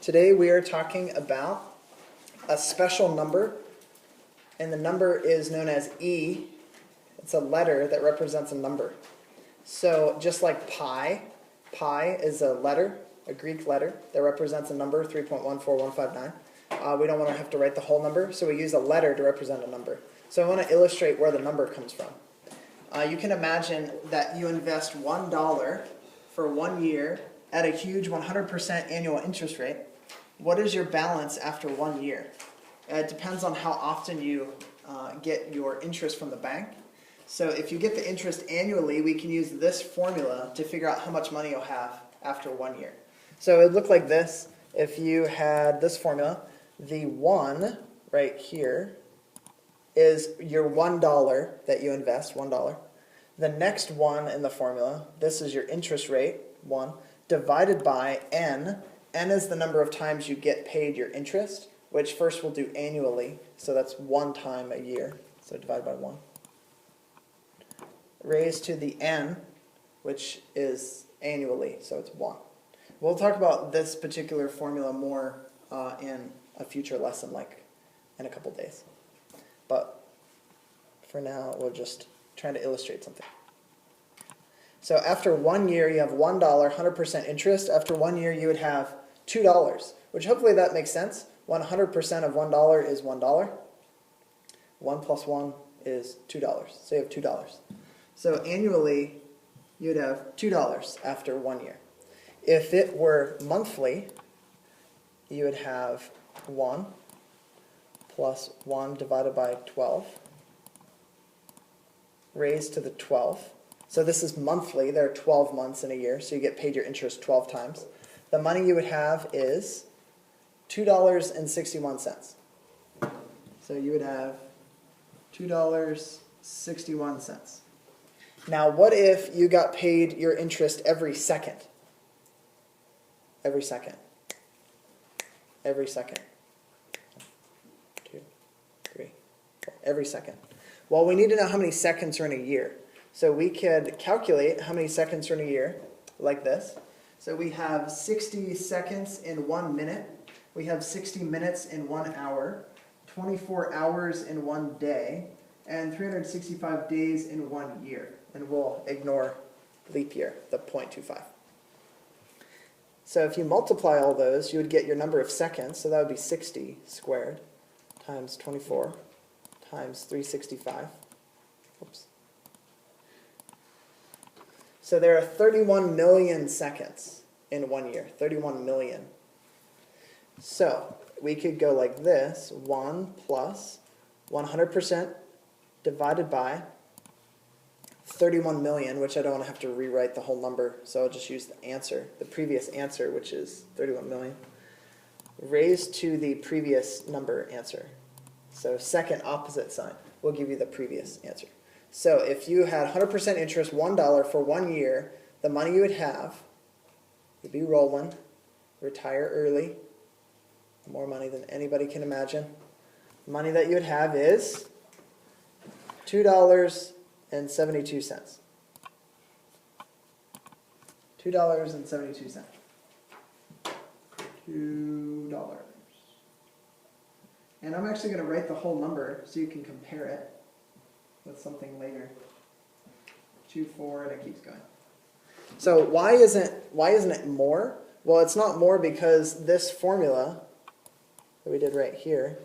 Today we are talking about a special number, and the number is known as E. It's a letter that represents a number. So just like pi is a letter, a Greek letter that represents a number, 3.14159. We don't want to have to write the whole number, so we use a letter to represent a number. So I want to illustrate where the number comes from. You can imagine that you invest $1 for 1 year at a huge 100% annual interest rate. What is your balance after 1 year? It depends on how often you get your interest from the bank. So if you get the interest annually, we can use this formula to figure out how much money you'll have after 1 year. So it would look like this. If you had this formula, the 1 right here is your $1 that you invest, $1. The next 1 in the formula, this is your interest rate, 1, divided by n. N is the number of times you get paid your interest, which first we'll do annually, so that's 1 time a year, so divide by 1. Raised to the n, which is annually, so it's 1. We'll talk about this particular formula more in a future lesson, like in a couple days. But for now, we're just trying to illustrate something. So after 1 year, you have $1, 100% interest. After 1 year, you would have $2, which hopefully that makes sense. 100% of $1 is $1. 1 plus 1 is $2. So you have $2. So annually, you'd have $2 after 1 year. If it were monthly, you would have 1 plus 1 divided by 12 raised to the 12th. So this is monthly. There are 12 months in a year, so you get paid your interest 12 times. The money you would have is $2.61. So you would have $2.61. Now, what if you got paid your interest every second? Every second. Every second. 2, 3, 4. Every second. Well, we need to know how many seconds are in a year. So we could calculate how many seconds are in a year, like this. So we have 60 seconds in 1 minute. We have 60 minutes in 1 hour, 24 hours in 1 day, and 365 days in 1 year. And we'll ignore leap year, the 0.25. So if you multiply all those, you would get your number of seconds. So that would be 60 squared times 24 times 365. Oops. So there are 31 million seconds in 1 year. 31 million. So we could go like this. 1 plus 100% divided by 31 million, which I don't want to have to rewrite the whole number, so I'll just use the answer, the previous answer, which is 31 million, raised to the previous number answer. So second opposite sign will give you the previous answer. So if you had 100% interest, $1 for 1 year, the money you would have, you'd be rolling, retire early, more money than anybody can imagine. The money that you would have is $2.72. $2.72. $2. And I'm actually going to write the whole number so you can compare it with something later. 2, 4, and it keeps going. So why isn't it more? Well, it's not more because this formula that we did right here,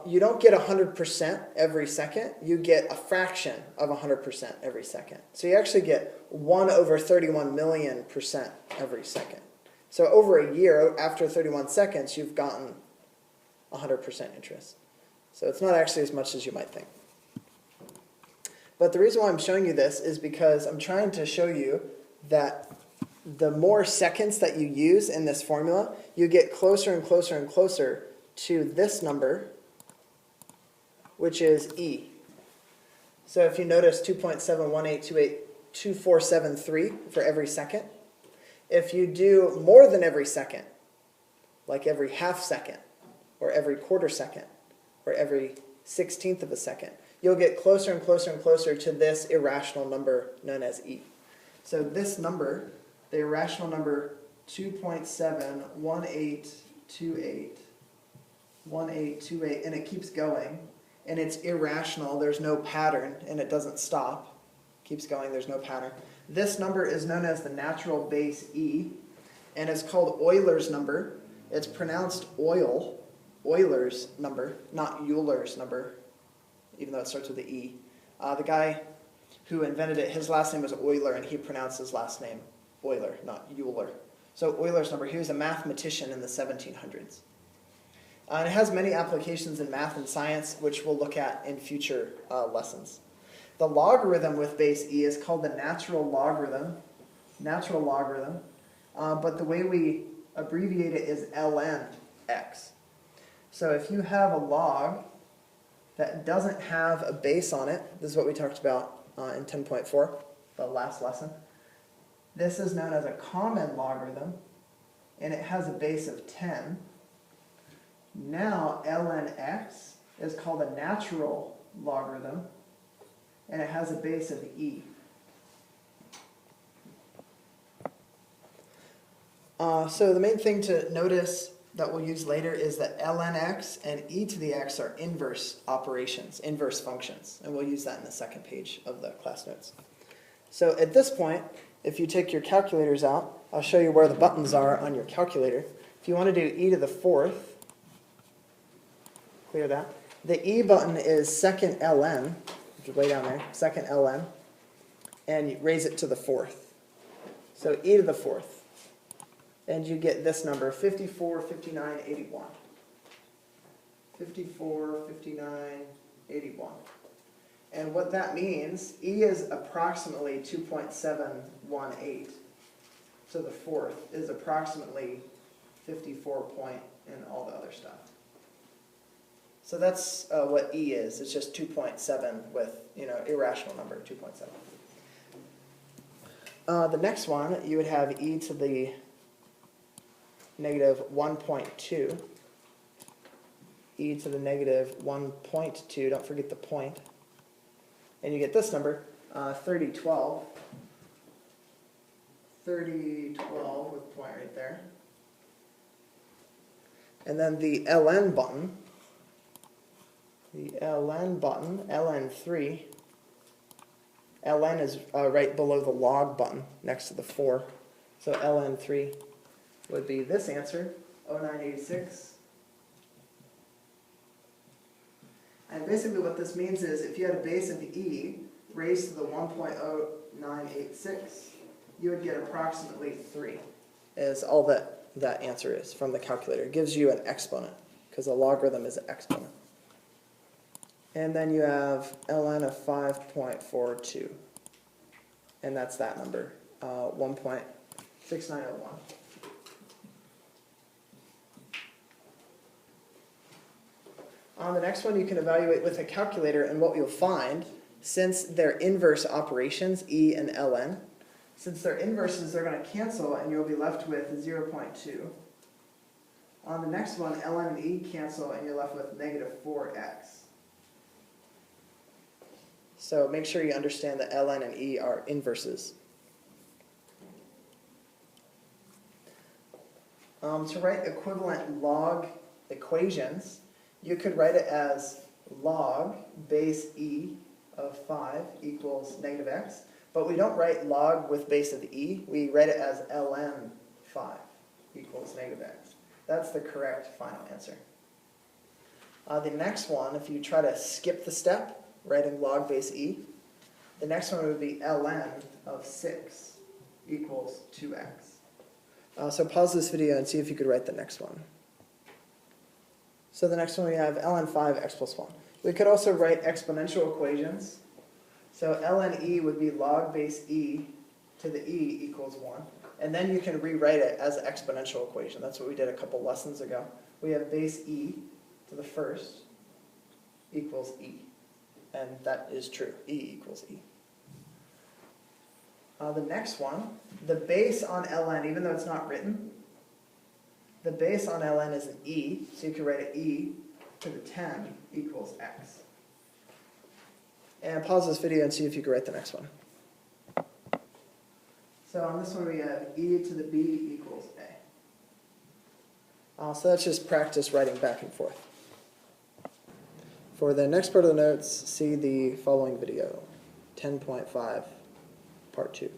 you don't get 100% every second. You get a fraction of 100% every second. So you actually get 1 over 31 million% every second. So over a year, after 31 seconds, you've gotten 100% interest. So it's not actually as much as you might think. But the reason why I'm showing you this is because I'm trying to show you that the more seconds that you use in this formula, you get closer and closer and closer to this number, which is E. So if you notice 2.718282473 for every second, if you do more than every second, like every half second, or every quarter second, or every 16th of a second, you'll get closer and closer and closer to this irrational number known as E. So this number, the irrational number 2.71828, and it keeps going, and it's irrational, there's no pattern, and it doesn't stop. Keeps going, there's no pattern. This number is known as the natural base E, and it's called Euler's number. It's pronounced Euler's number, not Euler's number, even though it starts with the E. The guy who invented it, his last name was Euler, and he pronounced his last name Euler, not Euler. So Euler's number, he was a mathematician in the 1700s. And it has many applications in math and science, which we'll look at in future lessons. The logarithm with base E is called the natural logarithm, but the way we abbreviate it is ln x. So if you have a log that doesn't have a base on it, this is what we talked about in 10.4, the last lesson. This is known as a common logarithm, and it has a base of 10. Now ln x is called a natural logarithm, and it has a base of e. So the main thing to notice that we'll use later is that ln x and e to the x are inverse operations, inverse functions, and we'll use that in the second page of the class notes. So at this point, if you take your calculators out, I'll show you where the buttons are on your calculator. If you want to do e to the fourth, clear that. The e button is second ln, which is way down there, second ln, and you raise it to the fourth. So e to the fourth. And you get this number, 54, 59, 81. 54, 59, 81. And what that means, e is approximately 2.718. So the fourth is approximately 54 point and all the other stuff. So that's what e is. It's just 2.7 with, irrational number, 2.7. The next one, you would have e to the negative 1.2. E to the negative 1.2. Don't forget the point. And you get this number, 3012. 3012 with point right there. And then the ln button. The ln button, ln3. Ln is right below the log button next to the 4. So ln3 would be this answer, 0986. And basically what this means is if you had a base of e raised to the 1.0986, you would get approximately 3, is all that answer is from the calculator. It gives you an exponent, because a logarithm is an exponent. And then you have ln of 5.42, and that's that number, 1.6901. On the next one, you can evaluate with a calculator, and what you'll find, since they're inverse operations, e and ln, since they're inverses, they're going to cancel, and you'll be left with 0.2. On the next one, ln and e cancel, and you're left with negative 4x. So make sure you understand that ln and e are inverses. To write equivalent log equations, you could write it as log base e of 5 equals negative x, but we don't write log with base of e, we write it as ln 5 equals negative x. That's the correct final answer. The next one, if you try to skip the step, writing log base e, the next one would be ln of 6 equals 2x. So pause this video and see if you could write the next one. So the next one we have ln 5 x plus 1. We could also write exponential equations. So ln e would be log base e to the e equals 1. And then you can rewrite it as an exponential equation. That's what we did a couple lessons ago. We have base e to the first equals e. And that is true. E equals e. The next one, the base on ln, even though it's not written, the base on ln is an e, so you can write an e to the 10 equals x. And pause this video and see if you can write the next one. So on this one we have e to the b equals a. So that's just practice writing back and forth. For the next part of the notes, see the following video, 10.5, part 2.